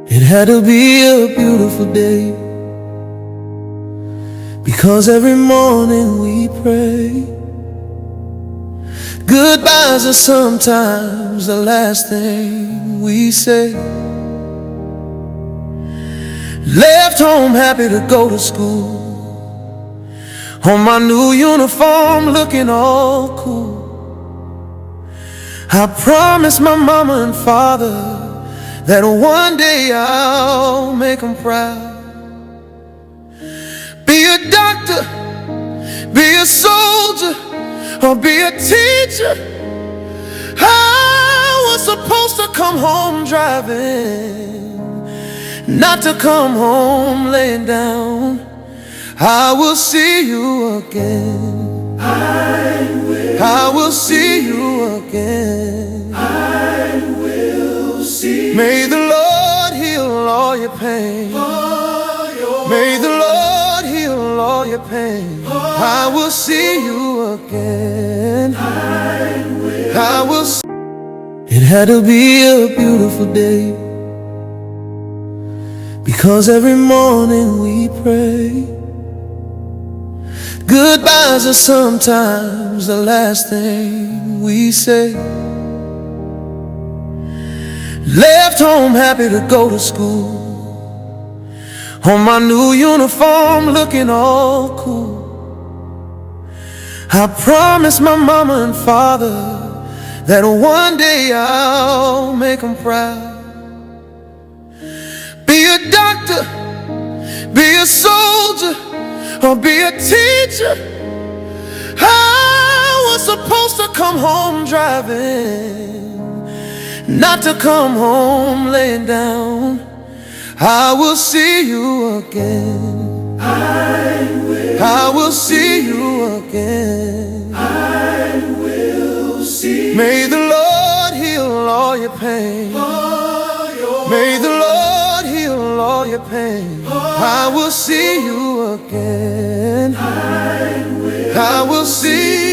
It had to be a beautiful day, because every morning we pray. Goodbyes are sometimes the last thing we say. Left home happy to go to school, on my new uniform looking all cool. I promised my mama and father that one day I'll make them proud. Be a doctor, be a soldier, or be a teacher. I was supposed to come home driving, not to come home laying down. I will see you again. I will see you again. I will see. May the Lord heal all your pain. May the Lord heal all your pain. I will see you again. I will see. It had to be a beautiful day, because every morning we pray. Goodbyes are sometimes the last thing we say. Left home happy to go to school, on my new uniform looking all cool. I promised my mama and father that one day I'll make them proud. Be a doctor, be a soldier, or be a teacher. I was supposed to come home driving, not to come home laying down. I will see you again. I will see you again. I will see. May the Lord heal all your pain. May the Lord heal all your pain. I will see you again. I will see